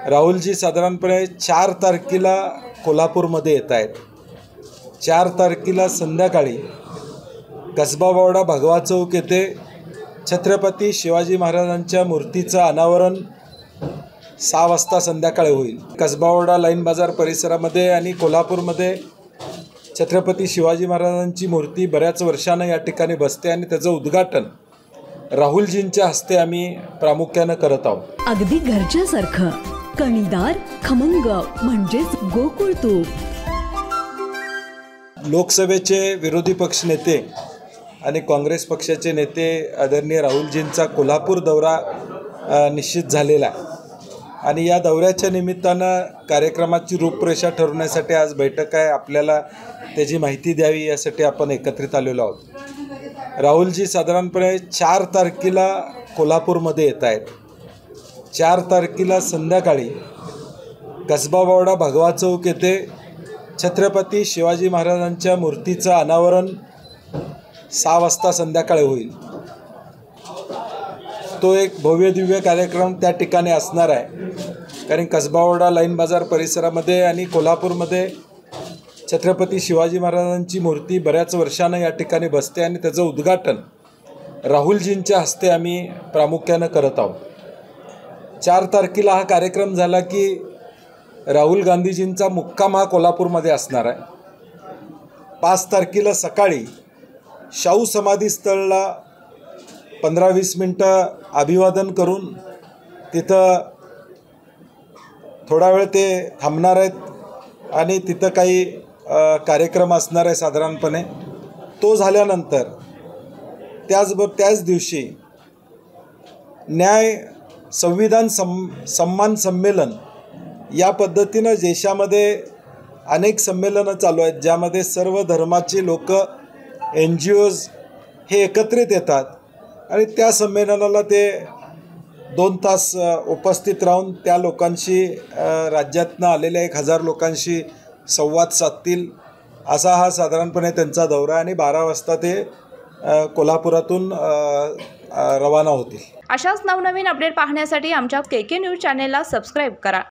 राहुलजी साधारणपणे 4 तारखेला कोल्हापूरमध्ये येत आहेत। 4 तारखेला संध्याकाळी कसबा बावडा भगवा चौक येथे छत्रपती शिवाजी महाराजांच्या मूर्तीचं अनावरण 6 वाजता संध्याकाळी होईल। कसबा बावडा लाईन बाजार परिसरामध्ये आणि कोल्हापूरमध्ये छत्रपती शिवाजी महाराजांची मूर्ती बऱ्याच वर्षांनी या ठिकाणी बसते आणि त्याचं उद्घाटन राहुलजींच्या हस्ते आम्ही प्रामुख्याने करत आहोत। अगदी घरच्यासारखं कणीदार खमंग म्हणजेच गोकुळ तूप। लोकसभेचे विरोधी पक्ष नेते आणि काँग्रेस पक्षाचे नेते आदरणीय राहुलजींचा कोल्हापूर दौरा निश्चित झालेला आहे आणि या दौऱ्याच्या निमित्तानं कार्यक्रमाची रूपरेषा ठरवण्यासाठी आज बैठक आहे। आपल्याला त्याची माहिती द्यावी यासाठी आपण एकत्रित आलेलो आहोत। राहुलजी साधारणपणे 4 तारखेला कोल्हापूरमध्ये येत आहेत। 4 तारखेला संध्याकाळी कसबा बावडा भगवा चौक येथे छत्रपती शिवाजी महाराजांच्या मूर्तीचं अनावरण 6 वाजता संध्याकाळी होईल। तो एक भव्य दिव्य कार्यक्रम त्या ठिकाणी असणार आहे, कारण कसबा बावडा लाईन बाजार परिसरामध्ये आणि कोल्हापूरमध्ये छत्रपती शिवाजी महाराजांची मूर्ती बऱ्याच वर्षांनी या ठिकाणी बसते आणि त्याचं उद्घाटन राहुलजींच्या हस्ते आम्ही प्रामुख्याने करत आहोत। 4 तारखेला हा कार्यक्रम झाला की राहुल गांधीजींचा मुक्काम हा कोल्हापूरमध्ये असणार आहे। 5 तारखेला सकाळी शाहू समाधी स्थळला 15-20 मिनटं अभिवादन करून तिथं थोडा वेळ ते थांबणार आहेत आणि तिथं काही कार्यक्रम असणार आहे साधारणपणे। तो झाल्यानंतर त्याच दिवशी न्याय संविधान सन्मान संमेलन या पद्धतीनं देशामध्ये अनेक संमेलनं चालू आहेत, ज्यामध्ये सर्व धर्माचे लोक NGOज हे एकत्रित येतात आणि त्या संमेलनाला ते 2 तास उपस्थित राहून त्या लोकांशी राज्यातनं आलेल्या 1000 लोकांशी संवाद साधतील असा हा साधारणपणे त्यांचा दौरा आणि 12 वाजता ते कोल्हापुरातून रवाना होतील। अशाच नवनवीन अपडेट पाहण्यासाठी आमच्या KK न्यूज चॅनेलला सबस्क्राईब करा।